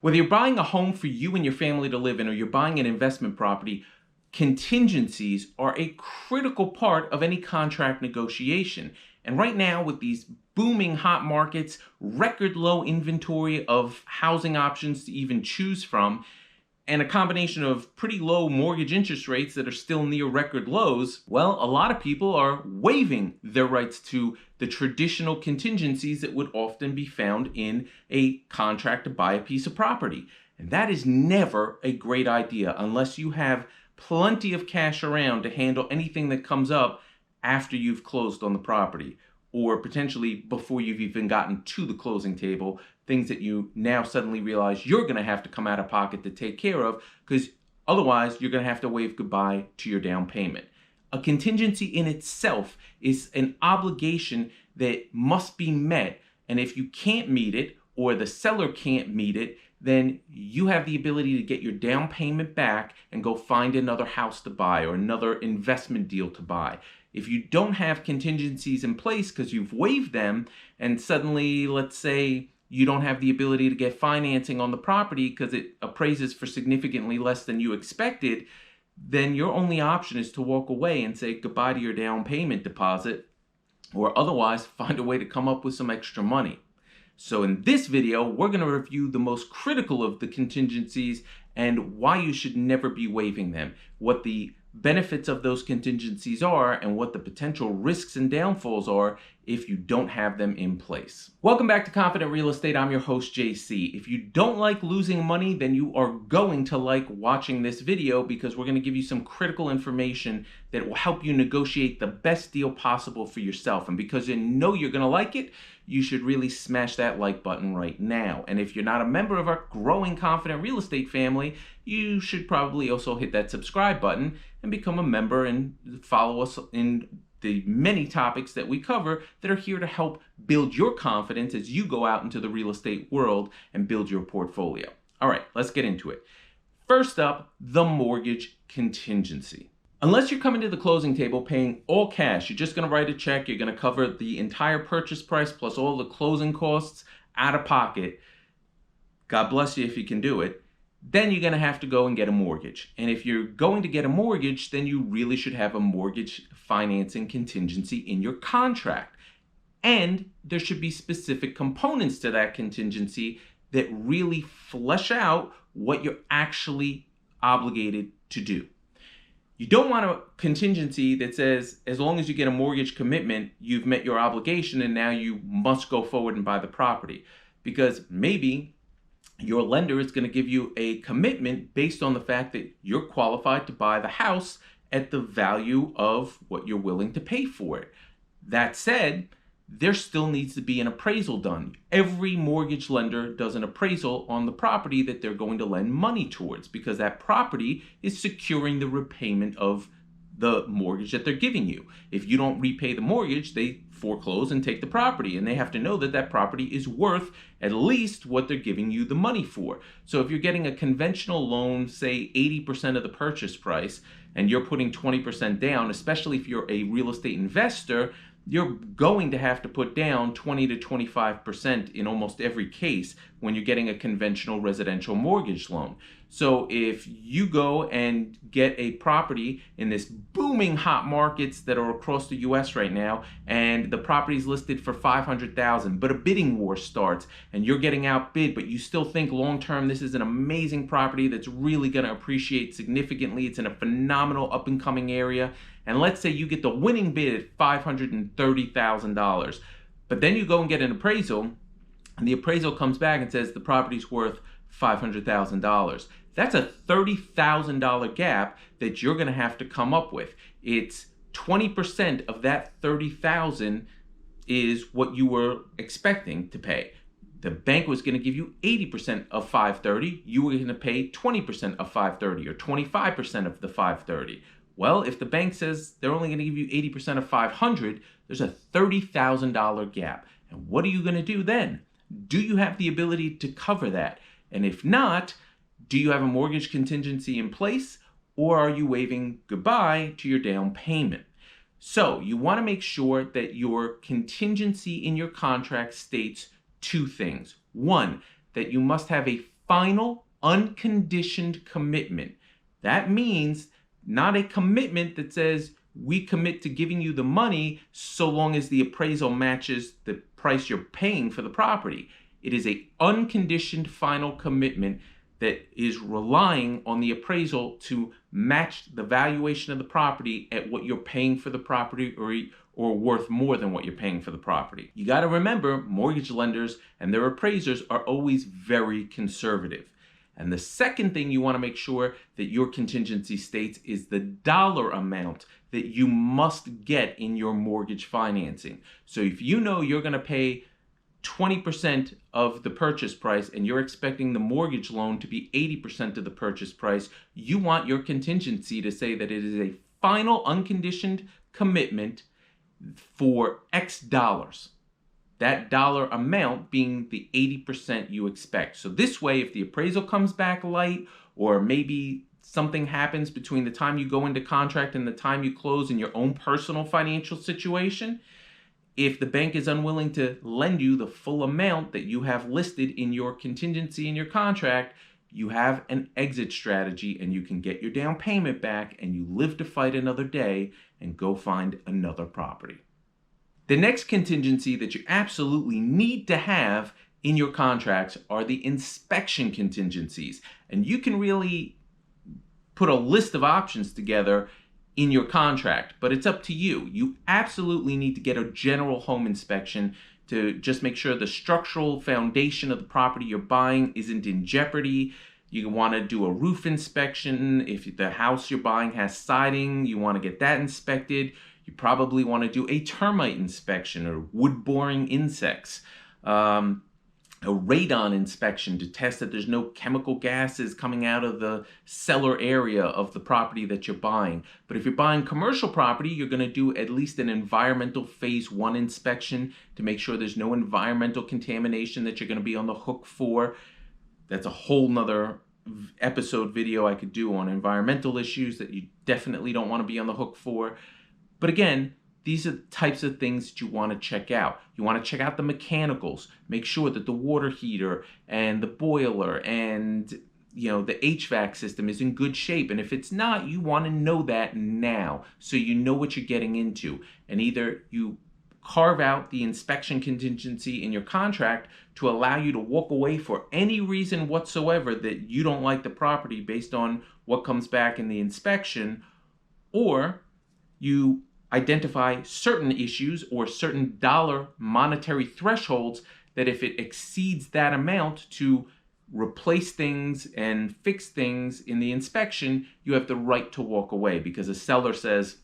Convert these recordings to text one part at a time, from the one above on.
Whether you're buying a home for you and your family to live in or you're buying an investment property, contingencies are a critical part of any contract negotiation. And right now, with these booming hot markets, record low inventory of housing options to even choose from, and a combination of pretty low mortgage interest rates that are still near record lows, well, a lot of people are waiving their rights to the traditional contingencies that would often be found in a contract to buy a piece of property. And that is never a great idea unless you have plenty of cash around to handle anything that comes up after you've closed on the property, or potentially before you've even gotten to the closing table, things that you now suddenly realize you're going to have to come out of pocket to take care of, because otherwise you're going to have to wave goodbye to your down payment. A contingency in itself is an obligation that must be met, and if you can't meet it or the seller can't meet it, then you have the ability to get your down payment back and go find another house to buy or another investment deal to buy. If you don't have contingencies in place because you've waived them, and suddenly, let's say, you don't have the ability to get financing on the property because it appraises for significantly less than you expected, then your only option is to walk away and say goodbye to your down payment deposit, or otherwise find a way to come up with some extra money. So in this video, we're going to review the most critical of the contingencies and why you should never be waiving them, what the benefits of those contingencies are, and what the potential risks and downfalls are if you don't have them in place. Welcome back to Confident Real Estate. I'm your host, JC. If you don't like losing money, then you are going to like watching this video, because we're going to give you some critical information that will help you negotiate the best deal possible for yourself. And because you know you're going to like it, you should really smash that like button right now. And if you're not a member of our growing Confident Real Estate family, you should probably also hit that subscribe button and become a member and follow us in the many topics that we cover that are here to help build your confidence as you go out into the real estate world and build your portfolio. All right, let's get into it. First up, the mortgage contingency. Unless you're coming to the closing table paying all cash, you're just going to write a check, you're going to cover the entire purchase price plus all the closing costs out of pocket. God bless you if you can do it. Then you're going to have to go and get a mortgage. And if you're going to get a mortgage, then you really should have a mortgage financing contingency in your contract. And there should be specific components to that contingency that really flesh out what you're actually obligated to do. You don't want a contingency that says, as long as you get a mortgage commitment, you've met your obligation and now you must go forward and buy the property. Because maybe your lender is going to give you a commitment based on the fact that you're qualified to buy the house at the value of what you're willing to pay for it. That said, there still needs to be an appraisal done. Every mortgage lender does an appraisal on the property that they're going to lend money towards, because that property is securing the repayment of the mortgage that they're giving you. If you don't repay the mortgage, they foreclose and take the property, and they have to know that that property is worth at least what they're giving you the money for. So if you're getting a conventional loan, say 80% of the purchase price, and you're putting 20% down, especially if you're a real estate investor, you're going to have to put down 20 to 25% in almost every case when you're getting a conventional residential mortgage loan. So if you go and get a property in this booming hot markets that are across the US right now, and the property is listed for $500,000, but a bidding war starts and you're getting outbid, but you still think long-term this is an amazing property that's really going to appreciate significantly, it's in a phenomenal up-and-coming area, and let's say you get the winning bid at $530,000, but then you go and get an appraisal, and the appraisal comes back and says the property's worth $500,000. That's a $30,000 gap that you're going to have to come up with. It's 20% of that $30,000 is what you were expecting to pay. The bank was going to give you 80% of $530. You were going to pay 20% of $530 or 25% of the $530. Well, if the bank says they're only going to give you 80% of $500, there's a $30,000 gap. And what are you going to do then? Do you have the ability to cover that? And if not, do you have a mortgage contingency in place, or are you waving goodbye to your down payment? So you want to make sure that your contingency in your contract states two things. One, that you must have a final unconditioned commitment. That means not a commitment that says we commit to giving you the money so long as the appraisal matches the price you're paying for the property. It is an unconditioned final commitment that is relying on the appraisal to match the valuation of the property at what you're paying for the property, or worth more than what you're paying for the property. You got to remember, mortgage lenders and their appraisers are always very conservative. And the second thing you want to make sure that your contingency states is the dollar amount that you must get in your mortgage financing. So if you know you're going to pay 20% of the purchase price and you're expecting the mortgage loan to be 80% of the purchase price, you want your contingency to say that it is a final unconditioned commitment for X dollars. That dollar amount being the 80% you expect. So this way, if the appraisal comes back light, or maybe something happens between the time you go into contract and the time you close in your own personal financial situation, if the bank is unwilling to lend you the full amount that you have listed in your contingency in your contract, you have an exit strategy and you can get your down payment back and you live to fight another day and go find another property. The next contingency that you absolutely need to have in your contracts are the inspection contingencies. And you can really put a list of options together in your contract, but it's up to you. You absolutely need to get a general home inspection to just make sure the structural foundation of the property you're buying isn't in jeopardy. You want to do a roof inspection. If the house you're buying has siding, you want to get that inspected. You probably want to do a termite inspection or wood-boring insects. A radon inspection to test that there's no chemical gases coming out of the cellar area of the property that you're buying. But if you're buying commercial property, you're going to do at least an environmental phase 1 inspection to make sure there's no environmental contamination that you're going to be on the hook for. That's a whole nother episode video I could do on environmental issues that you definitely don't want to be on the hook for. But again, these are the types of things that you want to check out. You want to check out the mechanicals. Make sure that the water heater and the boiler and the HVAC system is in good shape. And if it's not, you want to know that now so you know what you're getting into. And either you carve out the inspection contingency in your contract to allow you to walk away for any reason whatsoever that you don't like the property based on what comes back in the inspection, or you identify certain issues or certain dollar monetary thresholds that if it exceeds that amount to replace things and fix things in the inspection, you have the right to walk away. Because the seller says,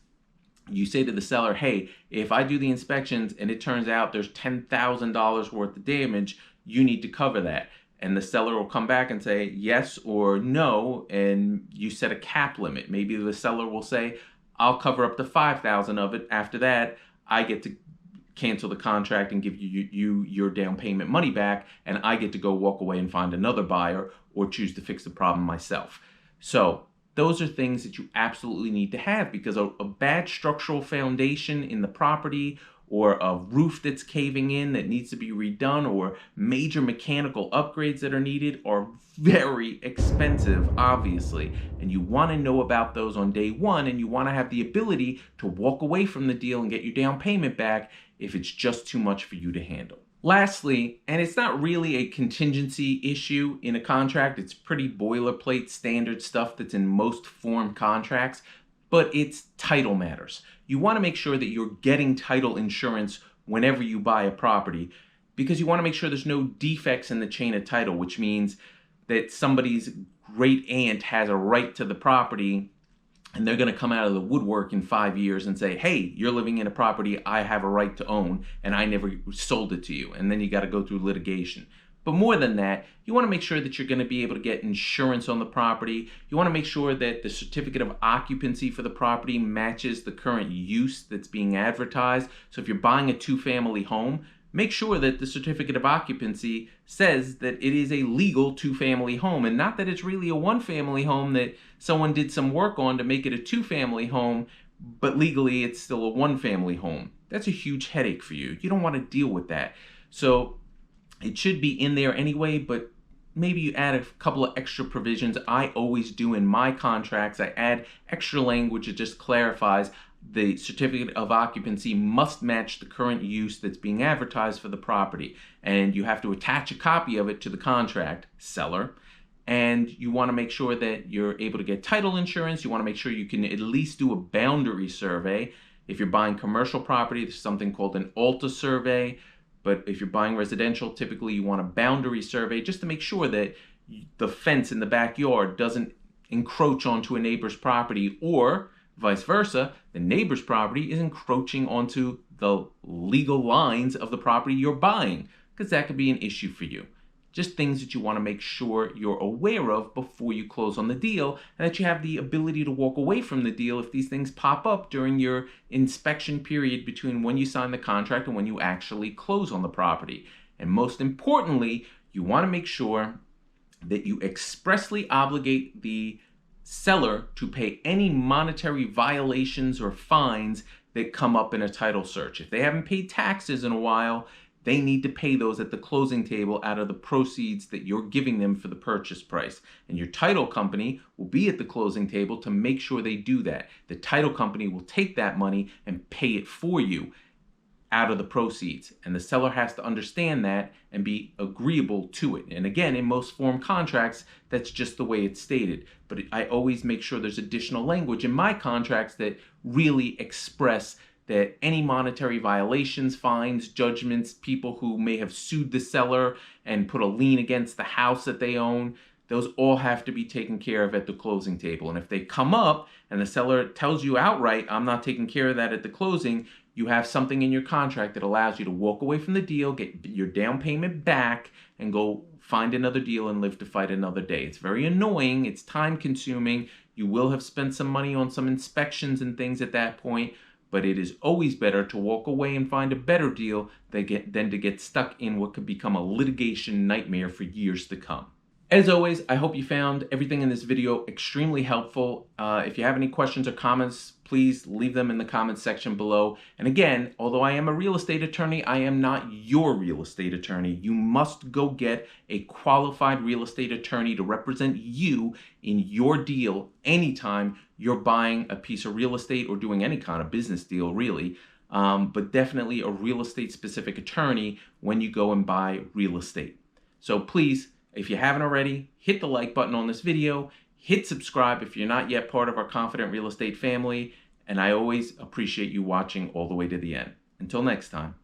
you say to the seller, hey, if I do the inspections and it turns out there's $10,000 worth of damage, you need to cover that. And the seller will come back and say yes or no, and you set a cap limit. Maybe the seller will say, I'll cover up to $5,000 of it. After that, I get to cancel the contract and give you your down payment money back, and I get to go walk away and find another buyer or choose to fix the problem myself. So those are things that you absolutely need to have, because a bad structural foundation in the property, or a roof that's caving in that needs to be redone, or major mechanical upgrades that are needed are very expensive, obviously. And you want to know about those on day one, and you want to have the ability to walk away from the deal and get your down payment back if it's just too much for you to handle. Lastly, and it's not really a contingency issue in a contract, it's pretty boilerplate standard stuff that's in most form contracts, but it's title matters. You want to make sure that you're getting title insurance whenever you buy a property, because you want to make sure there's no defects in the chain of title, which means that somebody's great aunt has a right to the property and they're going to come out of the woodwork in 5 years and say, hey, you're living in a property I have a right to own and I never sold it to you. And then you got to go through litigation. But more than that, you want to make sure that you're going to be able to get insurance on the property. You want to make sure that the certificate of occupancy for the property matches the current use that's being advertised. So if you're buying a 2-family home, make sure that the certificate of occupancy says that it is a legal 2-family home, and not that it's really a 1-family home that someone did some work on to make it a 2-family home, but legally it's still a 1-family home. That's a huge headache for you. You don't want to deal with that. So it should be in there anyway, but maybe you add a couple of extra provisions. I always do in my contracts. I add extra language that just clarifies the certificate of occupancy must match the current use that's being advertised for the property. And you have to attach a copy of it to the contract, seller. And you want to make sure that you're able to get title insurance. You want to make sure you can at least do a boundary survey. If you're buying commercial property, there's something called an ALTA survey. But if you're buying residential, typically you want a boundary survey just to make sure that the fence in the backyard doesn't encroach onto a neighbor's property, or vice versa, the neighbor's property is encroaching onto the legal lines of the property you're buying, because that could be an issue for you. Just things that you want to make sure you're aware of before you close on the deal, and that you have the ability to walk away from the deal if these things pop up during your inspection period between when you sign the contract and when you actually close on the property. And most importantly, you want to make sure that you expressly obligate the seller to pay any monetary violations or fines that come up in a title search. If they haven't paid taxes in a while, they need to pay those at the closing table out of the proceeds that you're giving them for the purchase price. And your title company will be at the closing table to make sure they do that. The title company will take that money and pay it for you out of the proceeds. And the seller has to understand that and be agreeable to it. And again, in most form contracts, that's just the way it's stated. But I always make sure there's additional language in my contracts that really express that any monetary violations, fines, judgments, people who may have sued the seller and put a lien against the house that they own, those all have to be taken care of at the closing table. And if they come up and the seller tells you outright, I'm not taking care of that at the closing, you have something in your contract that allows you to walk away from the deal, get your down payment back, and go find another deal and live to fight another day. It's very annoying. It's time consuming. You will have spent some money on some inspections and things at that point, but it is always better to walk away and find a better deal than to get stuck in what could become a litigation nightmare for years to come. As always, I hope you found everything in this video extremely helpful. If you have any questions or comments, please leave them in the comments section below. And again, although I am a real estate attorney, I am not your real estate attorney. You must go get a qualified real estate attorney to represent you in your deal anytime you're buying a piece of real estate or doing any kind of business deal, really. But definitely a real estate specific attorney when you go and buy real estate. So please, if you haven't already, hit the like button on this video, hit subscribe if you're not yet part of our Confident Real Estate family, and I always appreciate you watching all the way to the end. Until next time.